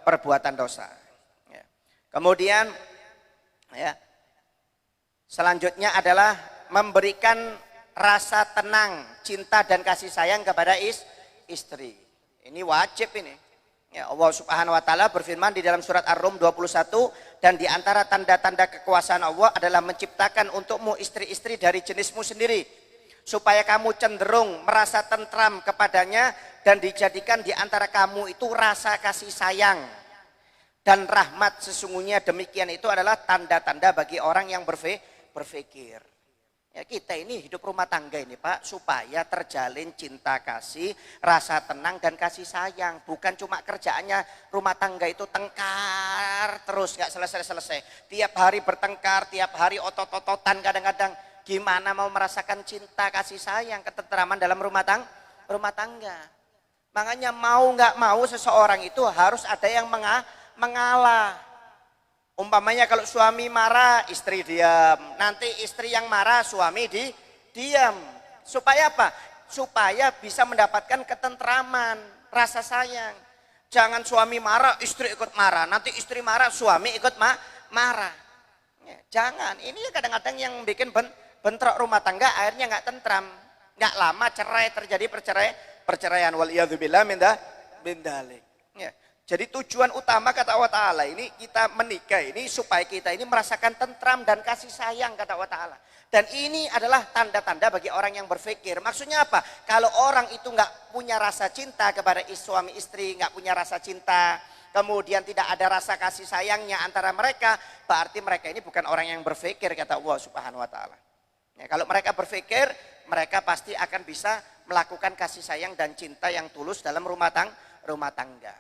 perbuatan dosa. Ya. Kemudian ya, selanjutnya adalah memberikan rasa tenang, cinta dan kasih sayang kepada istri. Ini wajib ini. Ya, Allah Subhanahu wa taala berfirman di dalam surat Ar-Rum 21, dan di antara tanda-tanda kekuasaan Allah adalah menciptakan untukmu istri-istri dari jenismu sendiri, supaya kamu cenderung merasa tentram kepadanya, dan dijadikan di antara kamu itu rasa kasih sayang dan rahmat. Sesungguhnya demikian itu adalah tanda-tanda bagi orang yang berpikir. Ya, kita ini hidup rumah tangga ini Pak, supaya terjalin cinta kasih, rasa tenang dan kasih sayang. Bukan cuma kerjaannya rumah tangga itu tengkar terus gak selesai-selesai. Tiap hari bertengkar, tiap hari otot-ototan kadang-kadang. Gimana mau merasakan cinta kasih sayang, ketentraman dalam rumah tangga. Makanya mau gak mau seseorang itu harus ada yang mengalah. Umpamanya kalau suami marah, istri diam. Nanti istri yang marah, suami diam. Supaya apa? Supaya bisa mendapatkan ketentraman, rasa sayang. Jangan suami marah, istri ikut marah. Nanti istri marah, suami ikut marah. Ya, jangan. Ini kadang-kadang yang bikin bentrok rumah tangga, akhirnya nggak tentram. Nggak lama cerai, terjadi perceraian. Waliyadzubillah min dzalik. Ya. Jadi tujuan utama kata Allah Ta'ala ini kita menikah ini supaya kita ini merasakan tentram dan kasih sayang kata Allah Ta'ala. Dan ini adalah tanda-tanda bagi orang yang berpikir. Maksudnya apa? Kalau orang itu nggak punya rasa cinta kepada suami istri, nggak punya rasa cinta, kemudian tidak ada rasa kasih sayangnya antara mereka, berarti mereka ini bukan orang yang berpikir kata Allah Subhanahu Wa Ta'ala. Ya, kalau mereka berpikir, mereka pasti akan bisa melakukan kasih sayang dan cinta yang tulus dalam rumah tangga.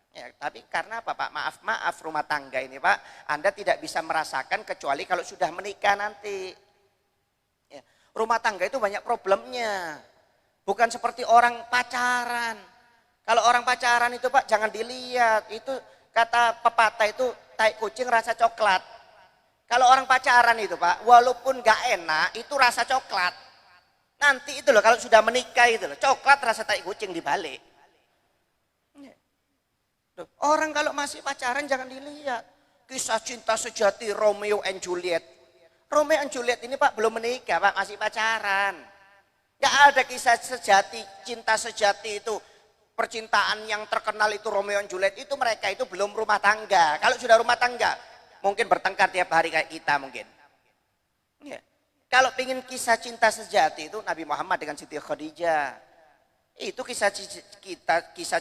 Ya, tapi karena apa Pak? Maaf rumah tangga ini Pak, Anda tidak bisa merasakan kecuali kalau sudah menikah nanti. Ya, rumah tangga itu banyak problemnya. Bukan seperti orang pacaran. Kalau orang pacaran itu Pak jangan dilihat. Itu kata pepatah itu tai kucing rasa coklat. Kalau orang pacaran itu Pak, walaupun gak enak itu rasa coklat. Nanti itu loh kalau sudah menikah itu loh, coklat rasa tai kucing dibalik. Orang kalau masih pacaran jangan dilihat. Kisah cinta sejati Romeo and Juliet. Romeo and Juliet ini Pak belum menikah Pak, masih pacaran. Gak ada kisah sejati, cinta sejati itu. Percintaan yang terkenal itu Romeo and Juliet itu mereka itu belum rumah tangga. Kalau sudah rumah tangga mungkin bertengkar tiap hari kayak kita mungkin. Ya. Kalau ingin kisah cinta sejati itu Nabi Muhammad dengan Siti Khadijah. Itu kisah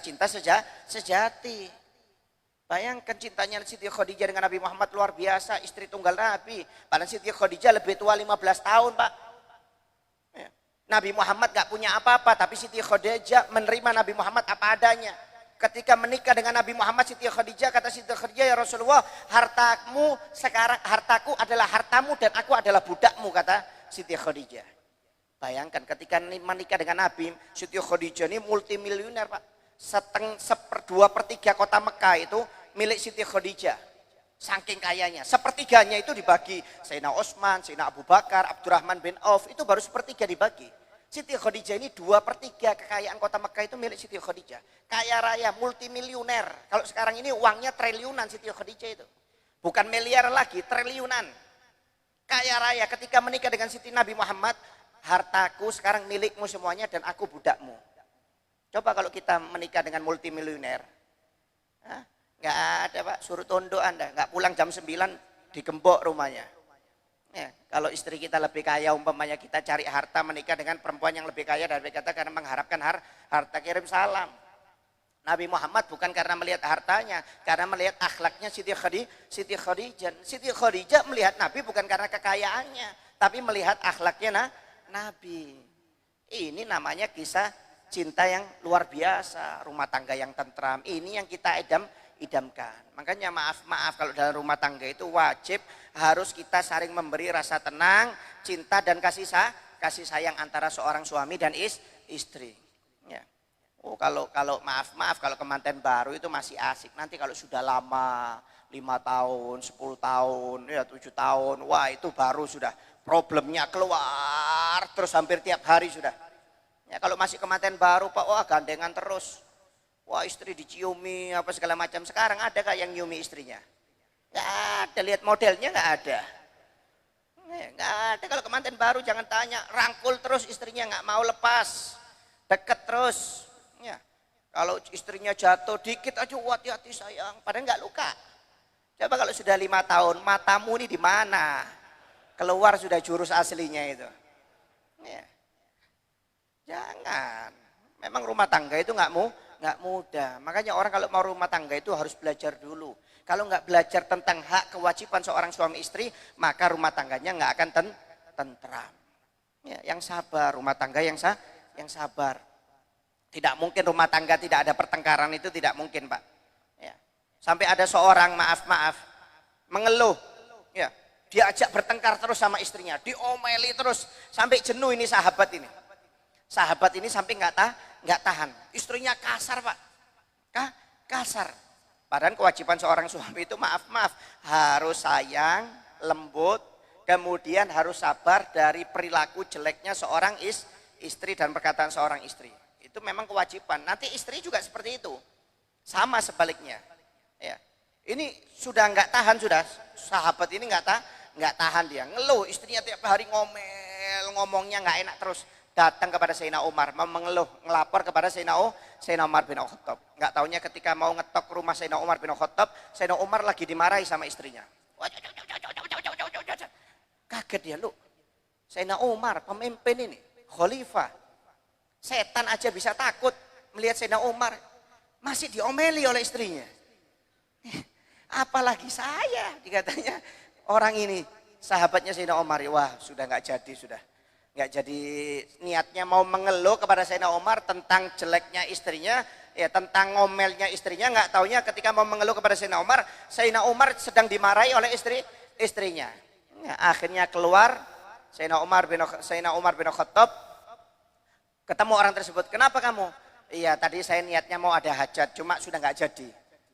cinta sejati. Bayangkan cintanya Siti Khadijah dengan Nabi Muhammad luar biasa, istri tunggal Nabi. Padahal Siti Khadijah lebih tua 15 tahun Pak. Ya. Nabi Muhammad gak punya apa-apa, tapi Siti Khadijah menerima Nabi Muhammad apa adanya. Ketika menikah dengan Nabi Muhammad, Siti Khadijah, kata Siti Khadijah, ya Rasulullah, hartaku adalah hartamu dan aku adalah budakmu, kata Siti Khadijah. Bayangkan ketika menikah dengan Nabi, Siti Khadijah ini multimilioner Pak. 1/2/3 kota Mekah itu milik Siti Khadijah. Saking kayanya. Sepertiganya itu dibagi. Sayyidina Utsman, Sayyidina Abu Bakar, Abdurrahman bin Auf. Itu baru sepertiga dibagi. Siti Khadijah ini 2/3 kekayaan kota Mekah itu milik Siti Khadijah. Kaya raya, multimilioner. Kalau sekarang ini uangnya triliunan Siti Khadijah itu. Bukan miliar lagi, triliunan. Kaya raya ketika menikah dengan Siti Nabi Muhammad. Hartaku sekarang milikmu semuanya dan aku budakmu. Coba kalau kita menikah dengan multimilioner. Nggak ada Pak, suruh tunduk Anda. Nggak pulang jam 9 digembok rumahnya. Ya, kalau istri kita lebih kaya, umpamanya kita cari harta menikah dengan perempuan yang lebih kaya dari kita karena mengharapkan harta, kirim salam. Nabi Muhammad bukan karena melihat hartanya, karena melihat akhlaknya Siti Khadijah. Siti Khadijah melihat Nabi bukan karena kekayaannya, tapi melihat akhlaknya Nabi. Ini namanya kisah cinta yang luar biasa, rumah tangga yang tentram. Ini yang kita idamkan. Makanya maaf kalau dalam rumah tangga itu wajib harus kita saling memberi rasa tenang, cinta dan kasih sayang antara seorang suami dan istri. Ya. Oh kalau maaf kalau kemanten baru itu masih asik. Nanti kalau sudah lama 5 tahun, 10 tahun, ya 7 tahun, wah itu baru sudah problemnya keluar terus hampir tiap hari sudah. Ya kalau masih kemanten baru Pak, wah gandengan terus. Wah istri diciumi apa segala macam. Sekarang ada kak yang nyiumi istrinya? Nggak ada, lihat modelnya nggak ada. Nggak ada. Kalau kemanten baru jangan tanya, rangkul terus istrinya nggak mau lepas, deket terus. Ya. Kalau istrinya jatuh dikit aja, hati-hati sayang, padahal nggak luka. Coba kalau sudah 5 tahun, matamu ini di mana? Keluar sudah jurus aslinya itu. Ya. Jangan. Memang rumah tangga itu nggak mudah. Makanya orang kalau mau rumah tangga itu harus belajar dulu. Kalau nggak belajar tentang hak kewajiban seorang suami istri, maka rumah tangganya nggak akan tentram. Ya, yang sabar, rumah tangga yang sabar. Tidak mungkin rumah tangga tidak ada pertengkaran, itu tidak mungkin Pak. Ya. Sampai ada seorang maaf mengeluh, ya, diajak bertengkar terus sama istrinya, diomeli terus sampai jenuh ini sahabat ini. Sahabat ini sampai nggak tahan, istrinya kasar Pak, kasar. Padahal kewajiban seorang suami itu maaf harus sayang, lembut, kemudian harus sabar dari perilaku jeleknya seorang istri dan perkataan seorang istri. Itu memang kewajiban. Nanti istri juga seperti itu, sama sebaliknya. Ya. Ini sudah nggak tahan, sudah sahabat ini nggak tahan, dia ngeluh, istrinya tiap hari ngomongnya nggak enak terus. Datang kepada Sayyidina Umar, mengeluh, ngelapor kepada Sayyidina Umar bin Khattab. Nggak taunya ketika mau ngetok rumah Sayyidina Umar bin Khattab, Sayyidina Umar lagi dimarahi sama istrinya. Kaget dia, lu Sayyidina Umar pemimpin ini, khalifah, setan aja bisa takut melihat Sayyidina Umar masih diomeli oleh istrinya. Apalagi saya, dikatanya orang ini sahabatnya Sayyidina Umar. Wah sudah nggak jadi, nggak jadi, niatnya mau mengeluh kepada Sayyidina Umar tentang jeleknya istrinya, ya tentang ngomelnya istrinya, nggak taunya ketika mau mengeluh kepada Sayyidina Umar sedang dimarahi oleh istrinya. Ya, akhirnya keluar Sayyidina Umar bin Khattab, ketemu orang tersebut. Kenapa kamu? Iya tadi saya niatnya mau ada hajat, cuma sudah nggak jadi.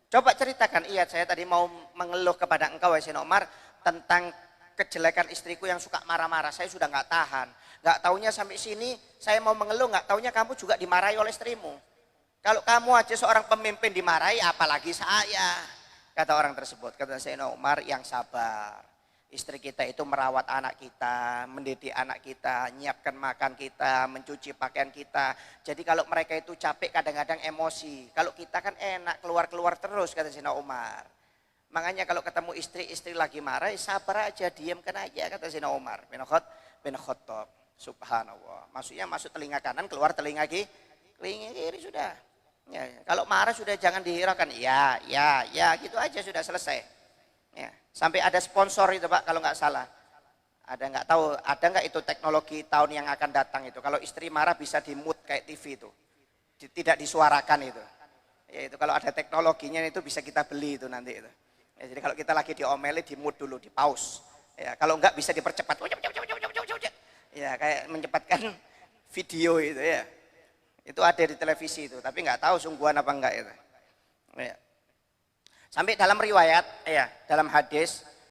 Coba ceritakan. Iya saya tadi mau mengeluh kepada engkau Sayyidina Umar tentang kejelekan istriku yang suka marah-marah, saya sudah nggak tahan. Nggak taunya sampai sini saya mau mengeluh, nggak taunya kamu juga dimarahi oleh istrimu. Kalau kamu aja seorang pemimpin dimarahi, apalagi saya. Kata orang tersebut, kata Sayyidina Umar, yang sabar. Istri kita itu merawat anak kita, mendidik anak kita, nyiapkan makan kita, mencuci pakaian kita. Jadi kalau mereka itu capek kadang-kadang emosi. Kalau kita kan enak keluar-keluar terus, kata Sayyidina Umar. Makanya kalau ketemu istri lagi marah, sabar aja, diamkan aja, kata Sayyidina Umar bin Khattab. Subhanallah. Maksudnya masuk telinga kanan, keluar telinga kiri sudah. Ya, kalau marah sudah jangan dihiraukan. Ya, gitu aja sudah selesai. Ya, sampai ada sponsor itu Pak kalau nggak salah. Ada nggak itu teknologi tahun yang akan datang itu. Kalau istri marah bisa di mute kayak TV itu. Tidak disuarakan itu. Ya itu kalau ada teknologinya itu bisa kita beli itu nanti itu. Ya, jadi kalau kita lagi diomeli di mute dulu, di pause. Ya, kalau enggak bisa dipercepat. Ya, kayak mencepatkan video itu ya. Itu ada di televisi itu, tapi nggak tahu sungguhan apa enggak itu. Ya. Sampai dalam riwayat, ya, dalam hadis